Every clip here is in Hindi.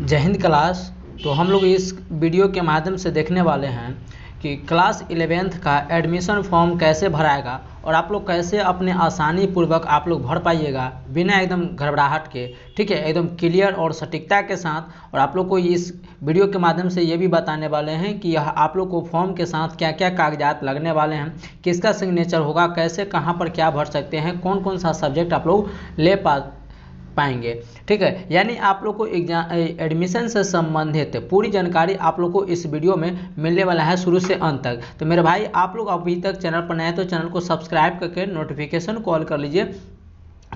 जय हिंद क्लास। तो हम लोग इस वीडियो के माध्यम से देखने वाले हैं कि क्लास 11th का एडमिशन फॉर्म कैसे भराएगा और आप लोग कैसे अपने आसानी पूर्वक आप लोग भर पाइएगा बिना एकदम घबराहट के। ठीक है, एकदम क्लियर और सटीकता के साथ। और आप लोग को इस वीडियो के माध्यम से ये भी बताने वाले हैं कि यह आप लोग को फॉर्म के साथ क्या क्या कागजात लगने वाले हैं, किसका सिग्नेचर होगा, कैसे कहाँ पर क्या भर सकते हैं, कौन कौन सा सब्जेक्ट आप लोग ले पाएंगे। ठीक है, यानी आप लोग को एडमिशन से संबंधित पूरी जानकारी आप लोग को इस वीडियो में मिलने वाला है शुरू से अंत तक। तो मेरे भाई, आप लोग अभी तक चैनल पर नए हैं तो चैनल को सब्सक्राइब करके नोटिफिकेशन कॉल कर लीजिए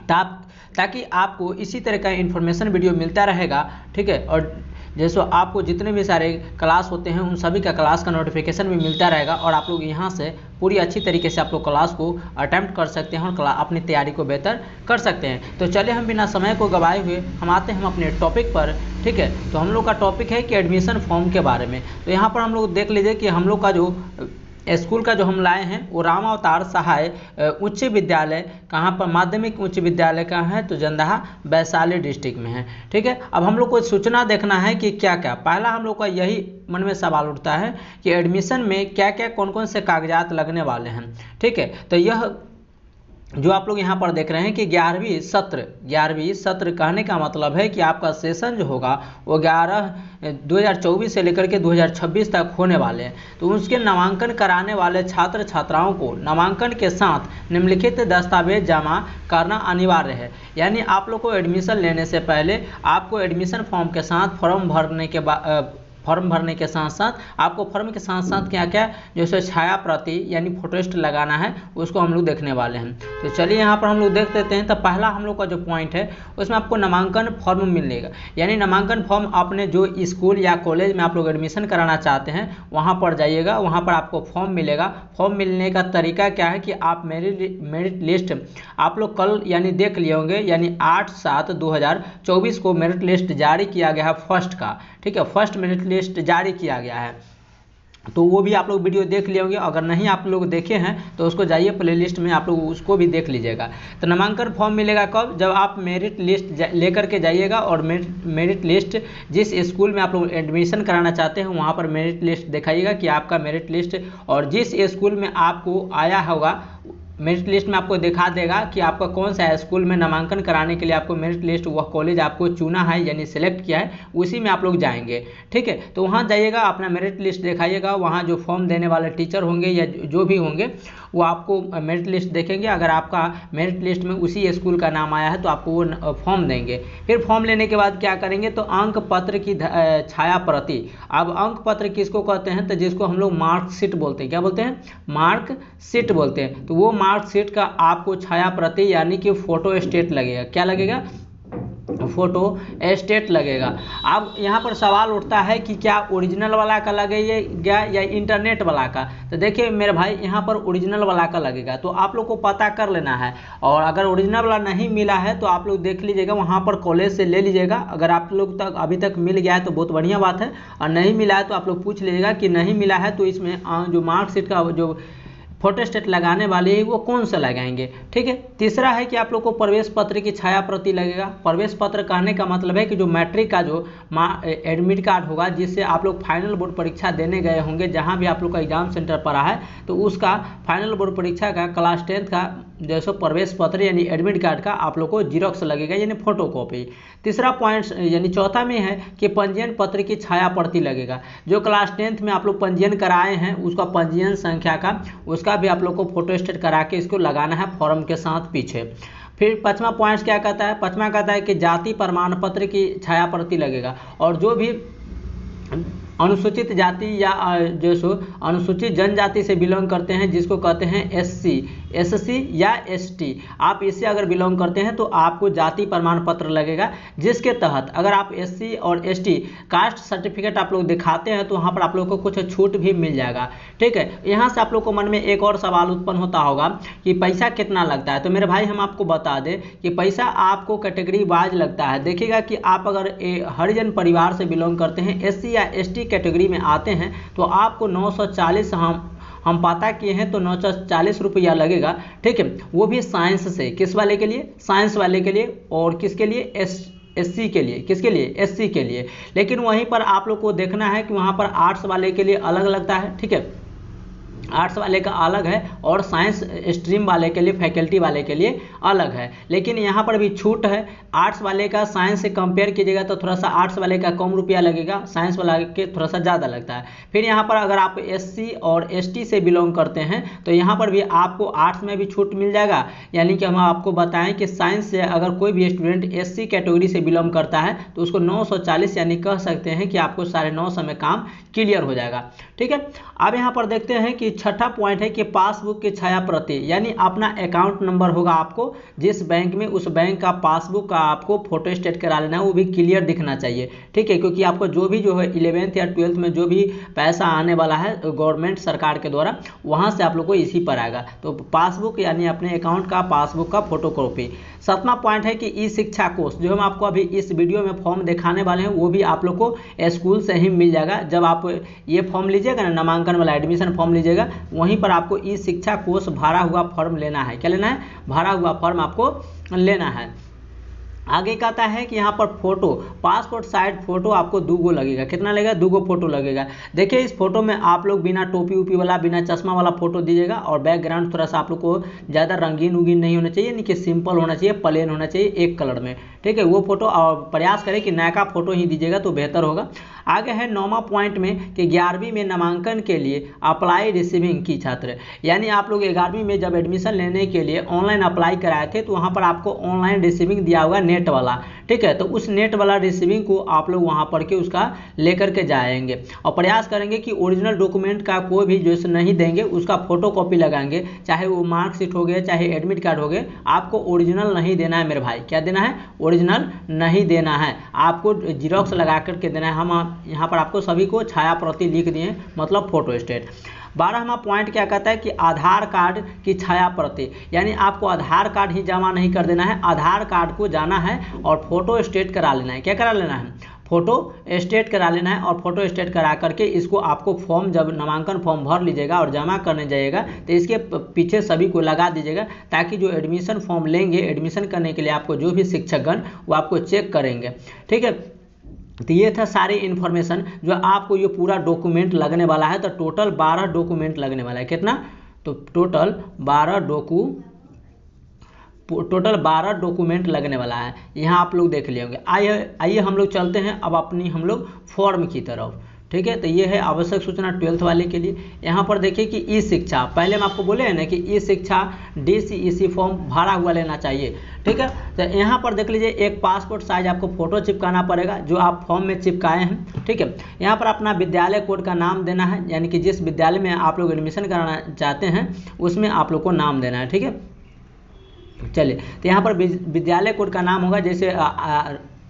ताकि आपको इसी तरह का इन्फॉर्मेशन वीडियो मिलता रहेगा। ठीक है, और जैसे आपको जितने भी सारे क्लास होते हैं उन सभी का क्लास का नोटिफिकेशन भी मिलता रहेगा और आप लोग यहाँ से पूरी अच्छी तरीके से आप लोग क्लास को अटेम्प्ट कर सकते हैं और अपनी तैयारी को बेहतर कर सकते हैं। तो चलिए हम बिना समय को गवाए हुए हम आते हैं अपने टॉपिक पर। ठीक है, तो हम लोग का टॉपिक है कि एडमिशन फॉर्म के बारे में। तो यहाँ पर हम लोग देख लीजिए कि हम लोग का जो स्कूल का जो हम लाए हैं वो रामावतार सहाय उच्च विद्यालय, कहाँ पर माध्यमिक उच्च विद्यालय का है तो जंदाहा वैशाली डिस्ट्रिक्ट में है। ठीक है, अब हम लोग को सूचना देखना है कि क्या क्या। पहला हम लोग का यही मन में सवाल उठता है कि एडमिशन में क्या क्या कौन कौन से कागजात लगने वाले हैं। ठीक है, तो यह जो आप लोग यहाँ पर देख रहे हैं कि 11वीं सत्र कहने का मतलब है कि आपका सेशन जो होगा वो 2024 से लेकर के 2026 तक होने वाले हैं। तो उसके नामांकन कराने वाले छात्र छात्राओं को नामांकन के साथ निम्नलिखित दस्तावेज जमा करना अनिवार्य है। यानी आप लोग को एडमिशन लेने से पहले आपको एडमिशन फॉर्म के साथ फॉर्म भरने के साथ साथ आपको फॉर्म के साथ साथ क्या क्या जैसे छाया प्रति यानी फोटोस्टेट लगाना है उसको हम लोग देखने वाले हैं। तो चलिए यहाँ पर हम लोग देख लेते हैं। तो पहला हम लोग का जो पॉइंट है उसमें आपको नामांकन फॉर्म मिलेगा। यानी नामांकन फॉर्म अपने जो स्कूल या कॉलेज में आप लोग एडमिशन कराना चाहते हैं वहाँ पर जाइएगा, वहाँ पर आपको फॉर्म मिलेगा। फॉर्म मिलने का तरीका क्या है कि आप मेरिट लिस्ट आप लोग कल यानी देख लिए होंगे, यानी 8/7/2024 को मेरिट लिस्ट जारी किया गया है फर्स्ट का। ठीक है, फर्स्ट मेरिट लिस्ट जारी किया गया है, तो वो भी आप लोग वीडियो देख लिए होंगे। अगर नहीं आप लोग देखे हैं तो उसको जाइए प्लेलिस्ट में, आप लोग उसको भी देख लीजिएगा। तो नामांकन फॉर्म मिलेगा कब? जब आप मेरिट लिस्ट लेकर के जाइएगा और मेरिट लिस्ट जिस स्कूल में आप लोग एडमिशन कराना चाहते हैं वहाँ पर मेरिट लिस्ट दिखाइएगा कि आपका मेरिट लिस्ट, और जिस स्कूल में आपको आया होगा मेरिट लिस्ट में आपको दिखा देगा कि आपका कौन सा स्कूल में नामांकन कराने के लिए आपको मेरिट लिस्ट वह कॉलेज आपको चुना है यानी सेलेक्ट किया है उसी में आप लोग जाएंगे। ठीक है, तो वहाँ जाइएगा, अपना मेरिट लिस्ट दिखाइएगा। वहाँ जो फॉर्म देने वाले टीचर होंगे या जो भी होंगे वो आपको मेरिट लिस्ट देखेंगे। अगर आपका मेरिट लिस्ट में उसी स्कूल का नाम आया है तो आपको वो फॉर्म देंगे। फिर फॉर्म लेने के बाद क्या करेंगे तो अंक पत्र की छाया प्रति। अब अंक पत्र किसको कहते हैं? तो जिसको हम लोग मार्कशीट बोलते हैं। क्या बोलते हैं? मार्कशीट बोलते हैं। तो वो मार्कशीट का आपको छाया प्रति यानी कि फोटो स्टेट लगेगा। क्या लगेगा? फोटो स्टेट लगेगा। अब यहाँ पर सवाल उठता है कि क्या ओरिजिनल वाला का लगेगा या इंटरनेट वाला का? तो देखिए मेरे भाई, यहाँ पर ओरिजिनल वाला का लगेगा, तो आप लोग को पता कर लेना है। और अगर ओरिजिनल वाला नहीं मिला है तो आप लोग देख लीजिएगा, वहाँ पर कॉलेज से ले लीजिएगा। अगर आप लोग तक अभी तक मिल गया है तो बहुत बढ़िया बात है, और नहीं मिला है तो आप लोग पूछ लीजिएगा कि नहीं मिला है तो इसमें जो मार्कशीट का जो फोटोस्टेट लगाने वाले हैं वो कौन सा लगाएंगे। ठीक है, तीसरा है कि आप लोग को प्रवेश पत्र की छाया प्रति लगेगा। प्रवेश पत्र कहने का मतलब है कि जो मैट्रिक का जो एडमिट कार्ड होगा जिससे आप लोग फाइनल बोर्ड परीक्षा देने गए होंगे, जहां भी आप लोग का एग्जाम सेंटर पड़ा है तो उसका फाइनल बोर्ड परीक्षा का क्लास 10th का जैसे प्रवेश पत्र यानी एडमिट कार्ड का आप लोग को जीरोक्स लगेगा यानी फोटो कॉपी। तीसरा पॉइंट यानी चौथा में है कि पंजीयन पत्र की छाया प्रति लगेगा। जो क्लास 10th में आप लोग पंजीयन कराए हैं उसका पंजीयन संख्या का उसका भी आप लोग को फोटोस्टेट करा के इसको लगाना है फॉर्म के साथ पीछे। फिर पांचवा पॉइंट क्या कहता है? पांचवा कहता है कि जाति प्रमाण पत्र की छाया प्रति लगेगा। और जो भी अनुसूचित जाति या जो अनुसूचित जनजाति से बिलोंग करते हैं जिसको कहते हैं एससी या एसटी, आप इससे अगर बिलोंग करते हैं तो आपको जाति प्रमाण पत्र लगेगा, जिसके तहत अगर आप एससी और एसटी कास्ट सर्टिफिकेट आप लोग दिखाते हैं तो वहाँ पर आप लोग को कुछ छूट भी मिल जाएगा। ठीक है, यहाँ से आप लोग को मन में एक और सवाल उत्पन्न होता होगा कि पैसा कितना लगता है। तो मेरे भाई हम आपको बता दें कि पैसा आपको कैटेगरी वाइज लगता है। देखिएगा कि आप अगर हरिजन परिवार से बिलोंग करते हैं, एससी या एसटी कैटेगरी में आते हैं तो आपको 940 हम पता किए हैं तो 940 रुपया लगेगा। ठीक है, वो भी साइंस से। किस वाले के लिए? साइंस वाले के लिए। और किसके लिए? एससी के लिए, किसके लिए, एससी के लिए। लेकिन वहीं पर आप लोग को देखना है कि वहाँ पर आर्ट्स वाले के लिए अलग लगता है, ठीक है, आर्ट्स वाले का अलग है और साइंस स्ट्रीम वाले के लिए, फैकल्टी वाले के लिए अलग है। लेकिन यहाँ पर भी छूट है, आर्ट्स वाले का साइंस से कंपेयर कीजिएगा तो थोड़ा सा आर्ट्स वाले का कम रुपया लगेगा, साइंस वाले के थोड़ा सा ज़्यादा लगता है। फिर यहाँ पर अगर आप एससी और एसटी से बिलोंग करते हैं तो यहाँ पर भी आपको आर्ट्स में भी छूट मिल जाएगा। यानी कि हम आपको बताएं कि साइंस से अगर कोई भी स्टूडेंट एससी कैटेगरी से बिलोंग करता है तो उसको 940 यानी कह सकते हैं कि आपको 950 में काम क्लियर हो जाएगा, ठीक है। अब यहाँ पर देखते हैं कि छठा पॉइंट है कि पासबुक की छाया प्रति, यानी अपना अकाउंट नंबर होगा आपको जिस बैंक में, उस बैंक का पासबुक का आपको फोटो स्टेट करा लेना है, वो भी क्लियर दिखना चाहिए, ठीक है। क्योंकि आपको जो भी है 11th या 12th में जो भी पैसा आने वाला है गवर्नमेंट सरकार के द्वारा, वहाँ से आप लोग को इसी पर आएगा। तो पासबुक यानी अपने अकाउंट का पासबुक का फोटोकॉपी। 7वां पॉइंट है कि ई शिक्षा कोर्स, जो हम आपको अभी इस वीडियो में फॉर्म दिखाने वाले हैं वो भी आप लोग को स्कूल से ही मिल जाएगा। जब आप ये फॉर्म लीजिएगा ना, नामांकन वाला एडमिशन फॉर्म लीजिएगा, वहीं पर आपको ई शिक्षा कोर्स भरा हुआ फॉर्म लेना है। क्या लेना है? भरा हुआ फॉर्म आपको लेना है। आगे कहता है कि यहाँ पर फोटो, पासपोर्ट साइज फोटो आपको 2 गो लगेगा। कितना लगेगा? 2 गो फोटो लगेगा। देखिए इस फोटो में आप लोग बिना टोपी उपी वाला, बिना चश्मा वाला फोटो दीजिएगा और बैकग्राउंड थोड़ा सा आप लोग को ज़्यादा रंगीन उंगीन नहीं होना चाहिए, यानी कि सिंपल होना चाहिए, प्लेन होना चाहिए, एक कलर में, ठीक है। वो फोटो और प्रयास करें कि नया का फोटो ही दीजिएगा तो बेहतर होगा। आगे है 9वां पॉइंट में कि 11वीं में नामांकन के लिए अप्लाई रिसीविंग की छात्र, यानी आप लोग 11वीं में जब एडमिशन लेने के लिए ऑनलाइन अप्लाई कराए थे तो वहाँ पर आपको ऑनलाइन रिसीविंग दिया होगा नेट वाला, ठीक है। तो उस नेट वाला रिसीविंग को आप लोग वहाँ पढ़ के उसका लेकर के जाएंगे और प्रयास करेंगे कि ओरिजिनल डॉक्यूमेंट का कोई भी जो नहीं देंगे उसका फोटो कॉपी लगाएंगे, चाहे वो मार्कशीट हो गया चाहे एडमिट कार्ड हो गए, आपको ओरिजिनल नहीं देना है मेरे भाई। क्या देना है? ओरिजिनल नहीं देना है, आपको जीरोक्स लगा करके देना है। हम यहाँ पर आपको सभी को छाया प्रति लिख दिए, मतलब फोटो स्टेट। 12वां पॉइंट क्या कहता है कि आधार कार्ड की छाया प्रति, यानी आपको आधार कार्ड ही जमा नहीं कर देना है, आधार कार्ड को जाना है और फोटो स्टेट करा लेना है। क्या करा लेना है? फोटो स्टेट करा लेना है। और फोटो स्टेट करा करके इसको आपको फॉर्म, जब नामांकन फॉर्म भर लीजिएगा और जमा करने जाइएगा तो इसके पीछे सभी को लगा दीजिएगा, ताकि जो एडमिशन फॉर्म लेंगे एडमिशन करने के लिए आपको जो भी शिक्षकगण वो आपको चेक करेंगे, ठीक है। तो ये था सारी इन्फॉर्मेशन जो आपको ये पूरा डॉक्यूमेंट लगने वाला है। तो टोटल 12 डॉक्यूमेंट लगने वाला है। कितना? तो टोटल 12 डॉक्यूमेंट लगने वाला है। यहाँ आप लोग देख लिए होंगे। आइए हम लोग चलते हैं अब अपनी हम लोग फॉर्म की तरफ, ठीक है। तो ये है आवश्यक सूचना 12th वाले के लिए। यहाँ पर देखिए कि ई शिक्षा, पहले हम आपको बोले हैं ना कि ई शिक्षा DCEC फॉर्म भरा हुआ लेना चाहिए, ठीक है। तो यहाँ पर देख लीजिए एक पासपोर्ट साइज आपको फोटो चिपकाना पड़ेगा जो आप फॉर्म में चिपकाए हैं, ठीक है। यहाँ पर अपना विद्यालय कोड का नाम देना है, यानी कि जिस विद्यालय में आप लोग एडमिशन कराना चाहते हैं उसमें आप लोग को नाम देना है, ठीक है। चलिए, तो यहाँ पर विद्यालय कोड का नाम होगा, जैसे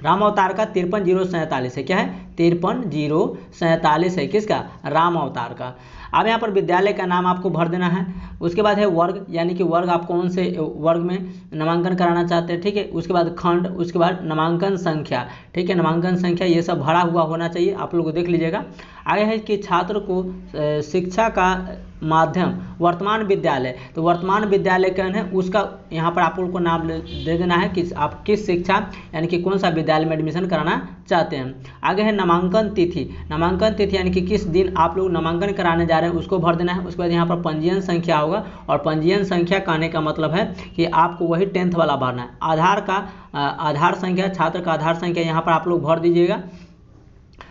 राम अवतार का 53047 है। क्या है? 53047 है। किसका? राम अवतार का। अब यहाँ पर विद्यालय का नाम आपको भर देना है। उसके बाद है वर्ग, यानी कि वर्ग आप कौन से वर्ग में नामांकन कराना चाहते हैं, ठीक है। उसके बाद खंड, उसके बाद नामांकन संख्या, ठीक है। नामांकन संख्या ये सब भरा हुआ होना चाहिए, आप लोग देख लीजिएगा। आगे है कि छात्र को शिक्षा का माध्यम वर्तमान विद्यालय, तो वर्तमान विद्यालय कौन है उसका यहाँ पर आप लोग को नाम दे देना है कि आप किस शिक्षा यानी कि कौन सा विद्यालय में एडमिशन कराना चाहते हैं। आगे है नामांकन तिथि, नामांकन तिथि यानी कि किस दिन आप लोग नामांकन कराने जा रहे हैं उसको भर देना है। उसके बाद यहाँ पर पंजीयन संख्या होगा, और पंजीयन संख्या कहने का मतलब है कि आपको वही 10th वाला भरना है। आधार का आधार संख्या, छात्र का आधार संख्या यहाँ पर आप लोग भर दीजिएगा।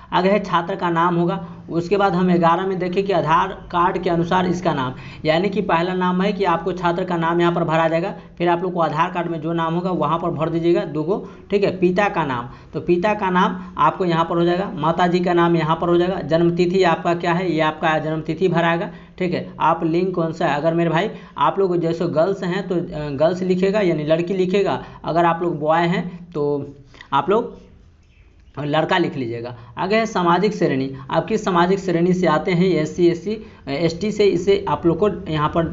आगे है छात्र का नाम होगा। उसके बाद हम 11 में देखें कि आधार कार्ड के अनुसार इसका नाम, यानी कि पहला नाम है कि आपको छात्र का नाम यहाँ पर भरा जाएगा, फिर आप लोग को आधार कार्ड में जो नाम होगा वहाँ पर भर दीजिएगा 2 गो, ठीक है। पिता का नाम, तो पिता का नाम आपको यहाँ पर हो जाएगा, माता जी का नाम यहाँ पर हो जाएगा। जन्मतिथि आपका क्या है, ये आपका जन्मतिथि भराएगा, ठीक है। आप लिंग कौन सा है, अगर मेरे भाई आप लोग जैसे गर्ल्स हैं तो गर्ल्स लिखेगा यानी लड़की लिखेगा, अगर आप लोग बॉय हैं तो आप लोग लड़का लिख लीजिएगा। आगे है सामाजिक श्रेणी, आप किस सामाजिक श्रेणी से आते हैं, SC SC ST से, इसे आप लोग को यहाँ पर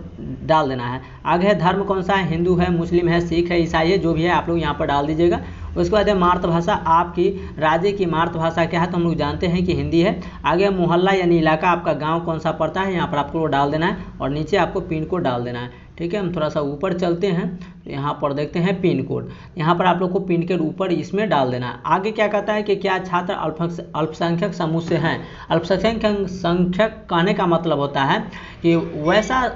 डाल देना है। आगे है धर्म कौन सा है, हिंदू है, मुस्लिम है, सिख है, ईसाई है, जो भी है आप लोग यहाँ पर डाल दीजिएगा। उसके बाद है मातृभाषा, आपकी राज्य की मातृभाषा क्या है, तो हम लोग जानते हैं कि हिंदी है। आगे मोहल्ला यानी इलाका, आपका गाँव कौन सा पड़ता है, यहाँ पर आपको डाल देना है और नीचे आपको पिन कोड डाल देना है, ठीक है, हम थोड़ा सा ऊपर चलते हैं तो यहाँ पर देखते हैं पिन कोड। यहाँ पर आप लोग को पिन कोड ऊपर इसमें डाल देना है। आगे क्या कहता है कि क्या छात्र अल्पसंख्यक समूह से हैं। अल्पसंख्यक कहने का मतलब होता है कि वैसा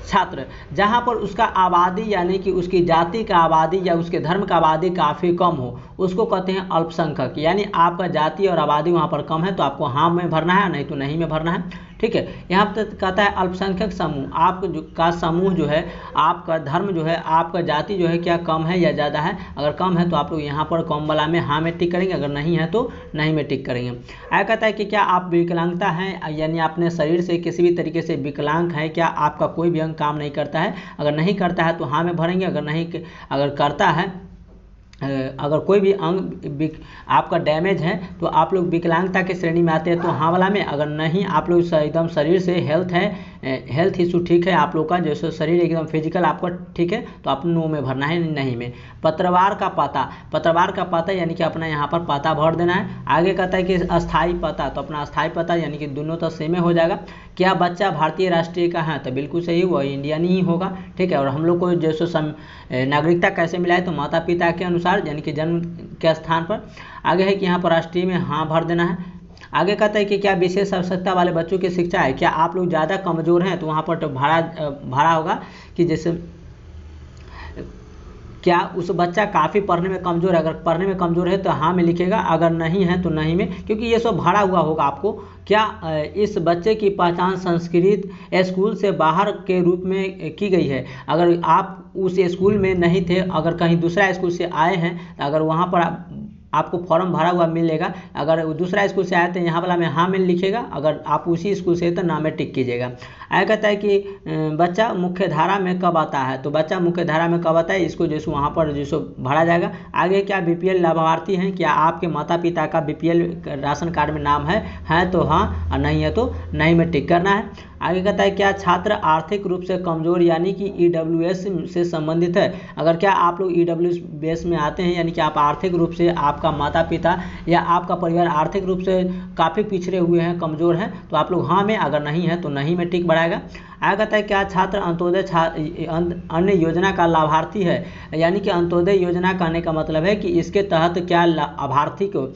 छात्र जहाँ पर उसका आबादी यानी कि उसकी जाति का आबादी या उसके धर्म का आबादी काफ़ी कम हो, उसको कहते हैं अल्पसंख्यक। यानी आपका जाति और आबादी वहाँ पर कम है तो आपको हाँ में भरना है, नहीं तो नहीं में भरना है। ठीक है, यहाँ पर कहता है अल्पसंख्यक समूह, आपका जो का समूह जो है, आपका धर्म जो है, आपका जाति जो है क्या कम है या ज़्यादा है। अगर कम है तो आप लोग यहाँ पर कम वाला में हाँ में टिक करेंगे, अगर नहीं है तो नहीं में टिक करेंगे। आगे कहता है कि क्या आप विकलांगता हैं, यानी अपने शरीर से किसी भी तरीके से विकलांग है, क्या आपका कोई भी अंग काम नहीं करता है। अगर नहीं करता है तो हाँ में भरेंगे, अगर करता है, अगर कोई भी अंग आपका डैमेज है तो आप लोग विकलांगता के श्रेणी में आते हैं तो हाँ वाला में। अगर नहीं, आप लोग एकदम शरीर से हेल्थ है, हेल्थ इशू ठीक है आप लोग का, जैसे शरीर एकदम फिजिकल आपका ठीक है तो आप नो में भरना है, नहीं में। पत्रवार का पता यानी कि अपना यहाँ पर पता भर देना है। आगे कहता है कि अस्थाई पता, तो अपना अस्थाई पता यानी कि दोनों तो सेम हो जाएगा। क्या बच्चा भारतीय राष्ट्रीय का है, तो बिल्कुल सही, वह इंडियन ही होगा। ठीक है, और हम लोग को जैसे नागरिकता कैसे मिला है, तो माता पिता के अनुसार यानी कि जन्म के स्थान पर। आगे है कि यहाँ पर राष्ट्रीय में हाँ भर देना है। आगे कहता है कि क्या विशेष आवश्यकता वाले बच्चों की शिक्षा है। क्या आप लोग ज़्यादा कमज़ोर हैं, तो वहाँ पर तो भाड़ा होगा कि जैसे क्या उस बच्चा काफ़ी पढ़ने में कमज़ोर है। अगर पढ़ने में कमज़ोर है तो हाँ में लिखेगा, अगर नहीं है तो नहीं में, क्योंकि ये सब भरा हुआ होगा आपको। क्या इस बच्चे की पहचान संस्कृत स्कूल से बाहर के रूप में की गई है। अगर आप उस स्कूल में नहीं थे, अगर कहीं दूसरा स्कूल से आए हैं, तो अगर वहाँ पर आपको फॉर्म भरा हुआ मिलेगा, अगर दूसरा स्कूल से आए थे यहाँ वाला में हाँ में लिखेगा, अगर आप उसी स्कूल से तो ना में टिक कीजिएगा। आगे कहता है कि बच्चा मुख्य धारा में कब आता है, तो बच्चा मुख्य धारा में कब आता है, इसको जैसे वहाँ पर जैसे भरा जाएगा। आगे क्या बीपीएल लाभार्थी हैं, क्या आपके माता पिता का बीपीएल राशन कार्ड में नाम है तो हाँ, और नहीं है तो नहीं में टिक करना है। आगे कहता है क्या छात्र आर्थिक रूप से कमजोर यानी कि ईडब्ल्यूएस से संबंधित है। अगर क्या आप लोग ईडब्ल्यूएस में आते हैं, यानी कि आप आर्थिक रूप से, आपका माता पिता या आपका परिवार आर्थिक रूप से काफ़ी पिछड़े हुए हैं, कमज़ोर हैं, तो आप लोग हाँ में, अगर नहीं है तो नहीं में टिक बढ़ाएगा। आगे कहता है क्या छात्र अंत्योदय अन्य योजना का लाभार्थी है। यानी कि अंत्योदय योजना कहने का मतलब है कि इसके तहत क्या लाभार्थी को,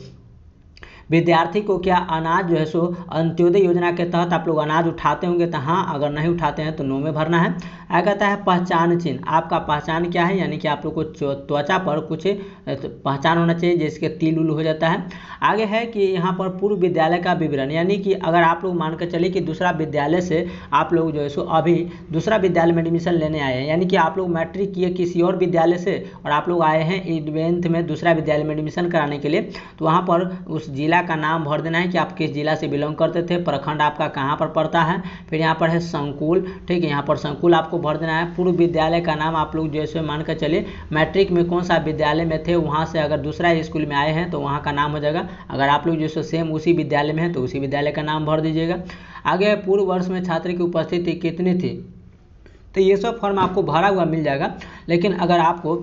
विद्यार्थी को क्या अनाज जो है सो अंत्योदय योजना के तहत आप लोग अनाज उठाते होंगे, तो हाँ, अगर नहीं उठाते हैं तो नो में भरना है। आगे कहता है पहचान चिन्ह, आपका पहचान क्या है, यानी कि आप लोग को त्वचा पर कुछ पहचान होना चाहिए जिसके तिल उल हो जाता है। आगे है कि यहाँ पर पूर्व विद्यालय का विवरण, यानी कि अगर आप लोग मान कर चलिए कि दूसरा विद्यालय से आप लोग जो है सो अभी दूसरा विद्यालय में एडमिशन लेने आए हैं, यानी कि आप लोग मैट्रिक किए किसी और विद्यालय से और आप लोग आए हैं 11th में दूसरा विद्यालय में एडमिशन कराने के लिए, तो वहाँ पर उस जिला का नाम भर देना है कि आप किस जिला से बिलोंग करते थे, प्रखंड आपका कहाँ पर पड़ता है, फिर यहाँ पर है संकुल। ठीक है, यहाँ पर संकुल आपको भर देना है। पूर्व विद्यालय का नाम आप लोग जैसे मान कर चलिए मैट्रिक में कौन सा विद्यालय में थे, वहाँ से अगर दूसरा स्कूल में आए हैं तो वहाँ का नाम हो जाएगा। अगर आप लोग जैसे सेम उसी विद्यालय में है तो उसी विद्यालय का नाम भर दीजिएगा। आगे पूर्व वर्ष में छात्र की उपस्थिति कितनी थी, तो ये सब फॉर्म आपको भरा हुआ मिल जाएगा। लेकिन अगर आपको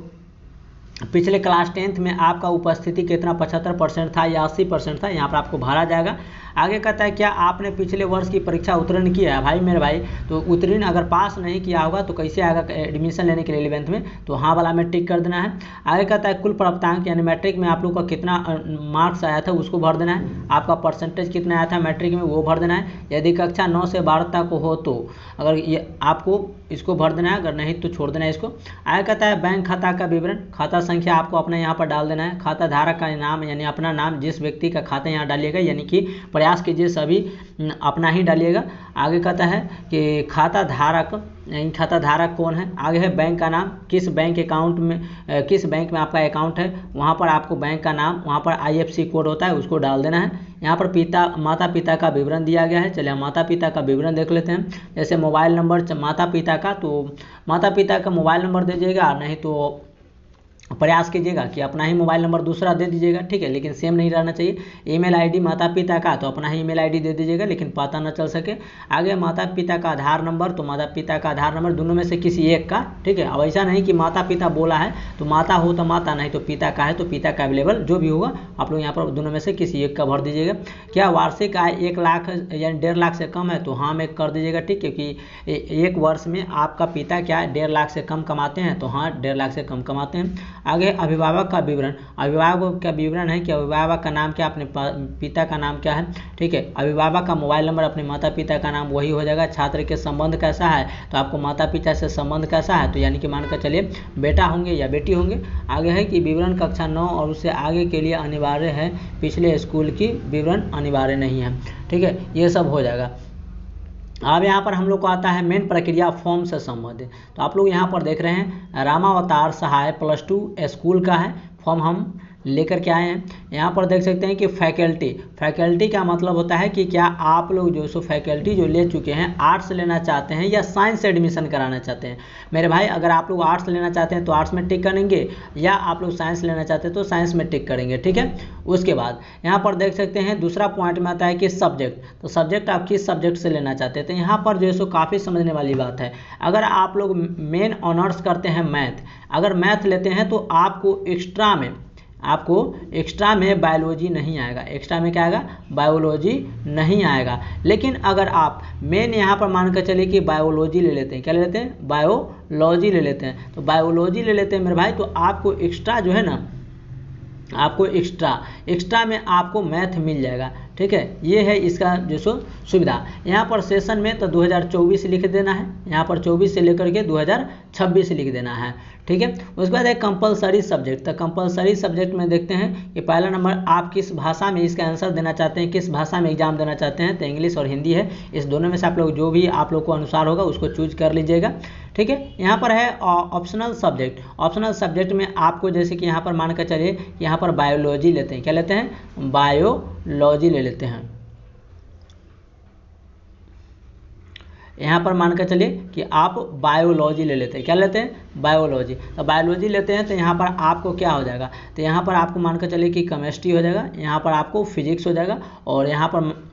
पिछले क्लास 10th में आपका उपस्थिति कितना 75% था या 80% था, यहाँ पर आपको भरा जाएगा। आगे कहता है क्या आपने पिछले वर्ष की परीक्षा उत्तीर्ण किया है। भाई मेरे भाई, तो उत्तीर्ण अगर पास नहीं किया होगा तो कैसे आएगा एडमिशन लेने के लिए 11th में, तो हाँ वाला में टिक कर देना है। आगे कहता है कुल प्राप्तांक, यानी मैट्रिक में आप लोग का कितना मार्क्स आया था उसको भर देना है। आपका परसेंटेज कितना आया था मैट्रिक में वो भर देना है। यदि कक्षा 9 से 12 तक हो तो अगर ये आपको इसको भर देना है, अगर नहीं तो छोड़ देना है इसको। आगे कहता है बैंक खाता का विवरण, खाता संख्या आपको अपना यहाँ पर डाल देना है। खाता धारक का नाम यानी अपना नाम, जिस व्यक्ति का खाता यहाँ डालिएगा, यानी कि प्रयास कीजिए सभी अपना ही डालिएगा। आगे कहता है कि खाता धारक कौन है। आगे है बैंक का नाम, किस बैंक में आपका अकाउंट है, वहाँ पर आपको बैंक का नाम, वहाँ पर IFSC कोड होता है उसको डाल देना है। यहाँ पर माता पिता का विवरण दिया गया है। चलिए हम माता पिता का विवरण देख लेते हैं। जैसे मोबाइल नंबर माता पिता का, तो माता पिता का मोबाइल नंबर दीजिएगा, नहीं तो प्रयास कीजिएगा कि अपना ही मोबाइल नंबर दूसरा दे दीजिएगा, ठीक है, लेकिन सेम नहीं रहना चाहिए। ईमेल आईडी माता पिता का तो अपना ही ईमेल आईडी दे दीजिएगा, लेकिन पता न चल सके। आगे माता पिता का आधार नंबर, तो माता पिता का आधार नंबर दोनों में से किसी एक का, ठीक है। अब ऐसा नहीं कि माता पिता बोला है तो माता हो तो माता, नहीं तो पिता का है तो पिता का अवेलेबल, जो भी होगा आप लोग यहाँ पर दोनों में से किसी एक का भर दीजिएगा। क्या वार्षिक आय 1 लाख यानी 1.5 लाख से कम है तो हाँ में कर दीजिएगा, ठीक है, क्योंकि एक वर्ष में आपका पिता क्या है 1.5 लाख से कम कमाते हैं, तो हाँ 1.5 लाख से कम कमाते हैं। आगे अभिभावक का विवरण, अभिभावक का विवरण है कि अभिभावक का नाम क्या, अपने पिता का नाम क्या है, ठीक है। अभिभावक का मोबाइल नंबर, अपने माता पिता का नाम वही हो जाएगा। छात्र के संबंध कैसा है, तो आपको माता पिता से संबंध कैसा है, तो यानी कि मानकर चलिए बेटा होंगे या बेटी होंगे। आगे है कि विवरण कक्षा 9 और उससे आगे के लिए अनिवार्य है, पिछले स्कूल की विवरण अनिवार्य नहीं है, ठीक है, ये सब हो जाएगा। अब यहाँ पर हम लोग को आता है मेन प्रक्रिया फॉर्म से संबंधित। तो आप लोग यहाँ पर देख रहे हैं रामावतार सहाय +2 स्कूल का है फॉर्म हम लेकर के आए हैं। यहाँ पर देख सकते हैं कि फैकल्टी का मतलब होता है कि क्या आप लोग जो सो फैकल्टी जो ले चुके हैं आर्ट्स लेना चाहते हैं या साइंस से एडमिशन कराना चाहते हैं। मेरे भाई अगर आप लोग आर्ट्स लेना चाहते हैं तो आर्ट्स में टिक करेंगे, या आप लोग साइंस लेना चाहते हैं तो साइंस में टिक करेंगे, ठीक है। उसके बाद यहाँ पर देख सकते हैं दूसरा पॉइंट में आता है कि सब्जेक्ट, तो सब्जेक्ट आप किस सब्जेक्ट से लेना चाहते हैं। तो यहाँ पर जो सो काफ़ी समझने वाली बात है। अगर आप लोग मेन ऑनर्स करते हैं मैथ, अगर मैथ लेते हैं तो आपको एक्स्ट्रा में बायोलॉजी नहीं आएगा, एक्स्ट्रा में क्या आएगा, बायोलॉजी नहीं आएगा। लेकिन अगर आप मेन यहाँ पर मान कर चलिए कि बायोलॉजी ले लेते हैं, क्या ले लेते हैं, बायोलॉजी ले लेते हैं, तो बायोलॉजी ले लेते हैं मेरे भाई, तो आपको एक्स्ट्रा जो है ना, आपको एक्स्ट्रा में आपको मैथ मिल जाएगा, ठीक है। ये है इसका जो सो सुविधा। यहाँ पर सेशन में तो 2024 लिख देना है, यहाँ पर 24 से लेकर के 2026 लिख देना है, ठीक है। उसके बाद एक कंपलसरी सब्जेक्ट, तो कंपलसरी सब्जेक्ट में देखते हैं कि पहला नंबर आप किस भाषा में इसका आंसर देना चाहते हैं, किस भाषा में एग्जाम देना चाहते हैं, तो इंग्लिश और हिंदी है। इस दोनों में से आप लोग जो भी आप लोग को अनुसार होगा उसको चूज कर लीजिएगा, ठीक है। यहाँ पर है ऑप्शनल सब्जेक्ट में आपको जैसे कि यहाँ पर मान कर चलिए यहाँ पर बायोलॉजी लेते हैं, क्या लेते हैं, बायोलॉजी ले लेते हैं। यहाँ पर मान कर चलिए कि आप बायोलॉजी ले लेते हैं, क्या लेते हैं, बायोलॉजी। तो बायोलॉजी लेते हैं तो यहाँ पर आपको क्या हो जाएगा, तो यहाँ पर आपको मान कर चलिए कि केमिस्ट्री हो जाएगा, यहाँ पर आपको फिजिक्स हो जाएगा, और यहाँ पर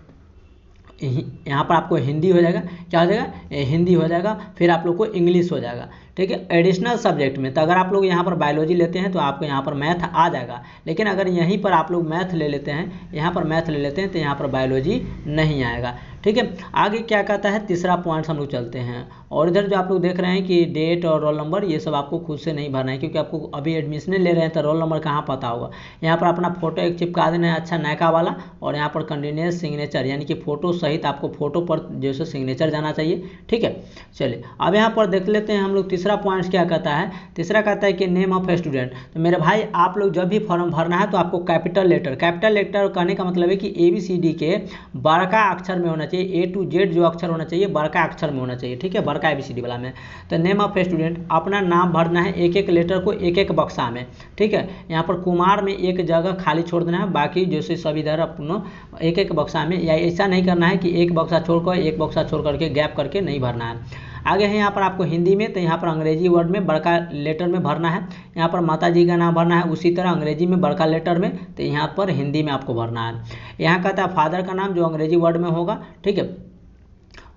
आपको हिंदी हो जाएगा, क्या हो जाएगा, हिंदी हो जाएगा। फिर आप लोग को इंग्लिश हो जाएगा, ठीक है। एडिशनल सब्जेक्ट में तो अगर आप लोग यहाँ पर बायोलॉजी लेते हैं तो आपको यहाँ पर मैथ आ जाएगा, लेकिन अगर यहीं पर आप लोग मैथ ले लेते हैं, यहाँ पर मैथ ले लेते हैं तो यहाँ पर बायोलॉजी नहीं आएगा, ठीक है। आगे क्या कहता है, तीसरा पॉइंट हम लोग चलते हैं। और इधर जो आप लोग देख रहे हैं कि डेट और रोल नंबर, ये सब आपको खुद से नहीं भरना है, क्योंकि आपको अभी एडमिशन ले रहे हैं तो रोल नंबर कहाँ पता होगा। यहाँ पर अपना फोटो एक चिपका देना है, अच्छा नायका वाला, और यहाँ पर कंटिन्यूस सिग्नेचर, यानी कि फोटो सहित आपको फोटो पर जैसे सिग्नेचर जाना चाहिए, ठीक है। चलिए अब यहाँ पर देख लेते हैं हम लोग तीसरा पॉइंट क्या कहता है। तीसरा कहता है कि नेम ऑफ स्टूडेंट। तो मेरे भाई आप लोग जब भी फॉर्म भरना है तो आपको कैपिटल लेटर कहने का मतलब है कि ABCD के बड़का अक्षर में होना चाहिए, A to Z जो अक्षर होना चाहिए बड़का अक्षर में होना चाहिए, ठीक है, बड़का ABCD वाला में। तो नेम ऑफ स्टूडेंट, अपना नाम भरना है एक एक लेटर को एक एक बक्सा में, ठीक है। यहाँ पर कुमार में एक जगह खाली छोड़ देना है, बाकी जैसे सब इधर अपना एक एक बक्सा में, या ऐसा नहीं करना है कि एक बक्सा छोड़कर एक बक्सा छोड़ करके गैप करके नहीं भरना है। आगे है यहाँ पर आपको हिंदी में, तो यहाँ पर अंग्रेजी वर्ड में बड़का लेटर में भरना है। यहाँ पर माता जी का नाम भरना है, उसी तरह अंग्रेजी में बड़का लेटर में, तो यहाँ पर हिंदी में आपको भरना है। यहाँ कहता है फादर का नाम जो अंग्रेजी वर्ड में होगा, ठीक है,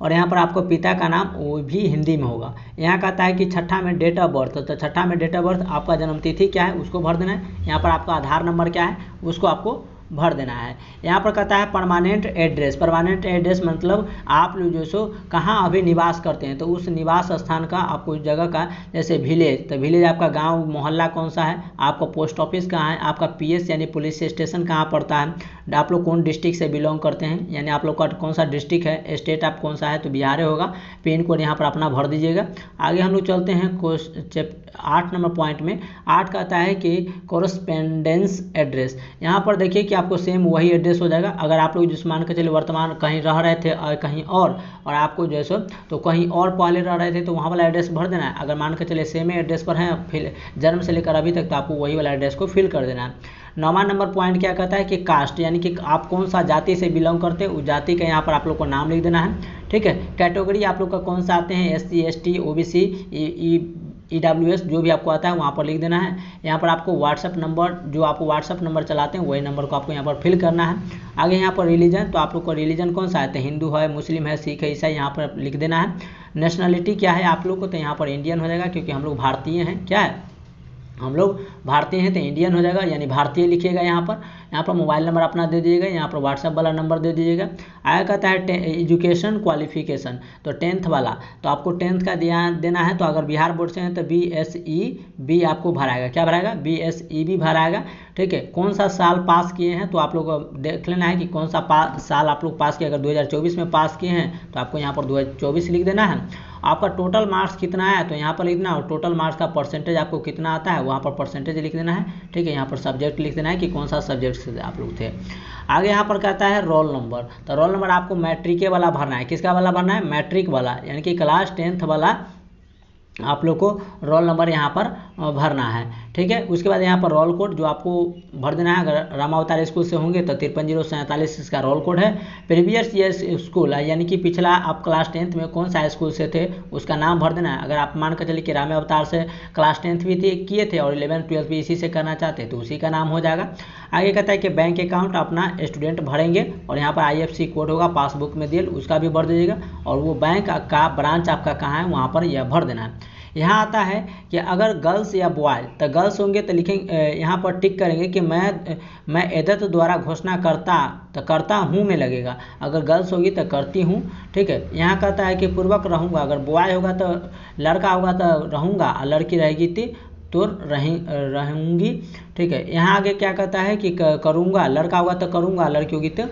और यहाँ पर आपको पिता का नाम वो भी हिंदी में होगा। यहाँ कहता है कि छठा में डेट ऑफ बर्थ, तो छठा में डेट ऑफ बर्थ आपका जन्म तिथि क्या है उसको भर देना है। यहाँ पर आपका आधार नंबर क्या है उसको आपको भर देना है। यहाँ पर कहता है परमानेंट एड्रेस मतलब आप लोग जो सो कहाँ अभी निवास करते हैं, तो उस निवास स्थान का आपको उस जगह का, जैसे विलेज, तो विलेज आपका गांव मोहल्ला कौन सा है, आपका पोस्ट ऑफिस कहाँ है, आपका PS यानी पुलिस स्टेशन कहाँ पड़ता है, आप लोग कौन डिस्ट्रिक्ट से बिलोंग करते हैं, यानी आप लोग का कौन सा डिस्ट्रिक्ट है, स्टेट आप कौन सा है, तो बिहार होगा। पिन कोड यहाँ पर अपना भर दीजिएगा। आगे हम लोग चलते हैं 8 नंबर पॉइंट में। 8 कहता है कि कोरस्पेंडेंस एड्रेस। यहाँ पर देखिए कि आपको सेम वही एड्रेस हो जाएगा। अगर आप लोग जिस मान के चलिए वर्तमान कहीं रह रहे थे और कहीं और आपको जैसे तो कहीं और पहले रह रहे थे तो वहाँ वाला एड्रेस भर देना है। अगर मान के चलिए सेम एड्रेस पर हैं फिर जन्म से लेकर अभी तक, तो आपको वही वाला एड्रेस को फिल कर देना है। 9वां नंबर पॉइंट क्या कहता है कि कास्ट, यानी कि आप कौन सा जाति से बिलोंग करते हैं उस जाति का यहाँ पर आप लोग को नाम लिख देना है, ठीक है। कैटेगरी आप लोग का कौन सा आते हैं, SC ST OBC EWS जो भी आपको आता है वहाँ पर लिख देना है। यहाँ पर आपको व्हाट्सअप नंबर, जो आपको व्हाट्सअप नंबर चलाते हैं वही नंबर को आपको यहाँ पर फिल करना है। आगे यहाँ पर रिलीजन, तो आप लोग को रिलीजन कौन सा है, तो हिंदू है, मुस्लिम है, सिख है, ईसाई, यहाँ पर लिख देना है। नेशनलिटी क्या है आप लोग को, तो यहाँ पर इंडियन हो जाएगा, क्योंकि हम लोग भारतीय हैं। क्या है, हम लोग भारतीय हैं तो इंडियन हो जाएगा, यानी भारतीय लिखिएगा। यहाँ पर मोबाइल नंबर अपना दे दीजिएगा, यहाँ पर व्हाट्सअप वाला नंबर दे दीजिएगा। आया कहता है एजुकेशन क्वालिफिकेशन, तो 10th वाला, तो आपको 10th का ध्यान देना है। तो अगर बिहार बोर्ड से हैं तो BSEB आपको भराएगा, क्या भराएगा, BSEB भराएगा। ठीक है, कौन सा साल पास किए हैं, तो आप लोग को देख लेना है कि कौन सा साल आप लोग पास किए। अगर 2024 में पास किए हैं तो आपको यहाँ पर 2024 लिख देना है। आपका टोटल मार्क्स कितना है, तो यहाँ पर लिखना, और टोटल मार्क्स का परसेंटेज आपको कितना आता है वहाँ पर परसेंटेज लिख देना है। ठीक है, यहाँ पर सब्जेक्ट लिख देना है कि कौन सा सब्जेक्ट से आप लोग थे। आगे यहाँ पर कहता है रोल नंबर, तो रोल नंबर आपको मैट्रिक वाला भरना है। किसका वाला भरना है, मैट्रिक वाला, यानी कि क्लास 10th वाला आप लोग को रोल नंबर यहाँ पर भरना है। ठीक है, उसके बाद यहाँ पर रोल कोड जो आपको भर देना है। अगर रामावतार स्कूल से होंगे तो 53,047 इसका रोल कोड है। प्रीवियस ईयर स्कूल है, यानी कि पिछला आप क्लास 10th में कौन सा स्कूल से थे उसका नाम भर देना है। अगर आप मान कर चलिए कि रामावतार से क्लास 10th भी किए थे और 11th 12th भी इसी से करना चाहते हैं तो उसी का नाम हो जाएगा। आगे कहता है कि बैंक अकाउंट अपना स्टूडेंट भरेंगे, और यहाँ पर IFSC कोड होगा पासबुक में दिए, उसका भी भर दीजिएगा। और वो बैंक का ब्रांच आपका कहाँ है वहाँ पर यह भर देना है। यहाँ आता है कि अगर गर्ल्स या बॉय, तो गर्ल्स होंगे तो लिखेंगे, यहाँ पर टिक करेंगे कि मैं एदत द्वारा घोषणा करता हूँ में लगेगा। अगर गर्ल्स होगी तो करती हूँ। ठीक है, यहाँ कहता है कि पूर्वक रहूँगा, अगर बॉय होगा तो लड़का होगा तो रहूँगा, और लड़की रहेगी तो रहूँगी। ठीक है, यहाँ आगे क्या कहता है कि करूँगा, लड़का होगा तो करूँगा, लड़की होगी तो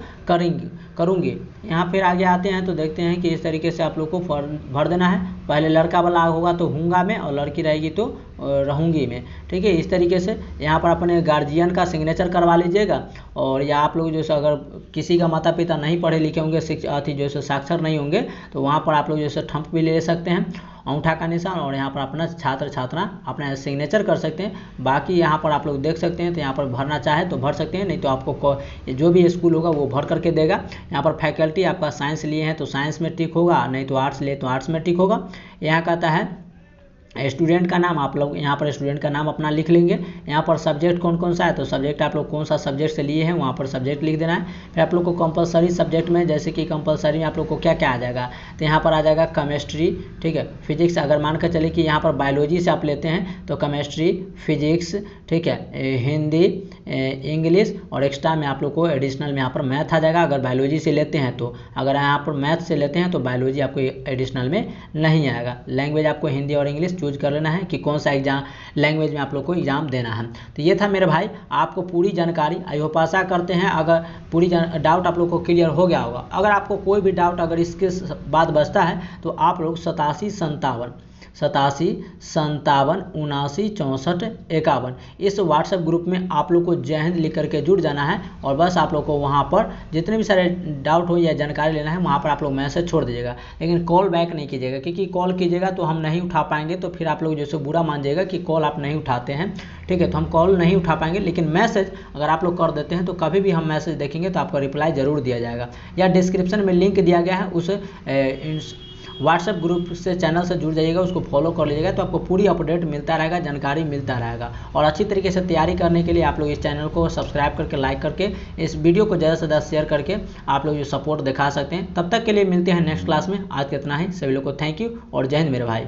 करूँगी। यहाँ फिर आगे आते हैं तो देखते हैं कि इस तरीके से आप लोग को भर देना है। पहले लड़का वाला होगा तो हूँगा में, और लड़की रहेगी तो रहूँगी में। ठीक है, इस तरीके से यहाँ पर अपने गार्जियन का सिग्नेचर करवा लीजिएगा। और या आप लोग जैसे अगर किसी का माता पिता नहीं पढ़े लिखे होंगे, जैसे साक्षर नहीं होंगे, तो वहाँ पर आप लोग जैसे थंब भी ले सकते हैं, अंगूठा का निशान, और यहाँ पर अपना छात्र छात्रा अपना सिग्नेचर कर सकते हैं। बाकी यहाँ पर आप लोग देख सकते हैं, तो यहाँ पर भरना चाहे तो भर सकते हैं, नहीं तो आपको जो भी स्कूल होगा वो भर करके देगा। यहाँ पर फैकल्टी आपका साइंस लिए हैं तो साइंस में टिक होगा, नहीं तो आर्ट्स लिए तो आर्ट्स में टिक होगा। यहाँ कहता है स्टूडेंट का नाम, आप लोग यहाँ पर स्टूडेंट का नाम अपना लिख लेंगे। यहाँ पर सब्जेक्ट कौन कौन सा है, तो सब्जेक्ट आप लोग कौन सा सब्जेक्ट से लिए हैं वहाँ पर सब्जेक्ट लिख देना है। फिर आप लोग को कंपलसरी सब्जेक्ट में, जैसे कि कंपलसरी में आप लोग को क्या क्या आ जाएगा, तो यहाँ पर आ जाएगा केमिस्ट्री, ठीक है, फिजिक्स। अगर मान कर चलिए कि यहाँ पर बायोलॉजी से आप लेते हैं तो केमिस्ट्री, फिजिक्स, ठीक है, हिंदी, इंग्लिश, और एक्स्ट्रा में आप लोग को एडिशनल में यहाँ पर मैथ आ जाएगा। अगर बायोलॉजी से लेते हैं तो, अगर यहाँ पर मैथ से लेते हैं तो बायोलॉजी आपको एडिशनल में नहीं आएगा। लैंग्वेज आपको हिंदी और इंग्लिश चूज कर लेना है कि कौन सा एग्जाम लैंग्वेज में आप लोग को एग्जाम देना है। तो ये था मेरे भाई आपको पूरी जानकारी। आई होप आशा करते हैं अगर पूरी डाउट आप लोग को क्लियर हो गया होगा। अगर आपको कोई भी डाउट अगर इसके बाद बचता है तो आप लोग 87 57 79 64 51 इस व्हाट्सएप ग्रुप में आप लोग को जय हिंद लिख करके जुड़ जाना है। और बस आप लोग को वहाँ पर जितने भी सारे डाउट हो या जानकारी लेना है वहाँ पर आप लोग मैसेज छोड़ दीजिएगा, लेकिन कॉल बैक नहीं कीजिएगा, क्योंकि कॉल कीजिएगा तो हम नहीं उठा पाएंगे, तो फिर आप लोग जैसे बुरा मान जाएगा कि कॉल आप नहीं उठाते हैं। ठीक है, तो हम कॉल नहीं उठा पाएंगे, लेकिन मैसेज अगर आप लोग कर देते हैं तो कभी भी हम मैसेज देखेंगे तो आपका रिप्लाई ज़रूर दिया जाएगा। या डिस्क्रिप्शन में लिंक दिया गया है, उस व्हाट्सएप ग्रुप से चैनल से जुड़ जाइएगा, उसको फॉलो कर लीजिएगा, तो आपको पूरी अपडेट मिलता रहेगा, जानकारी मिलता रहेगा। और अच्छी तरीके से तैयारी करने के लिए आप लोग इस चैनल को सब्सक्राइब करके, लाइक करके, इस वीडियो को ज़्यादा से ज़्यादा शेयर करके आप लोग जो सपोर्ट दिखा सकते हैं। तब तक के लिए मिलते हैं नेक्स्ट क्लास में। आज के इतना ही, सभी लोग को थैंक यू और जय हिंद मेरे भाई।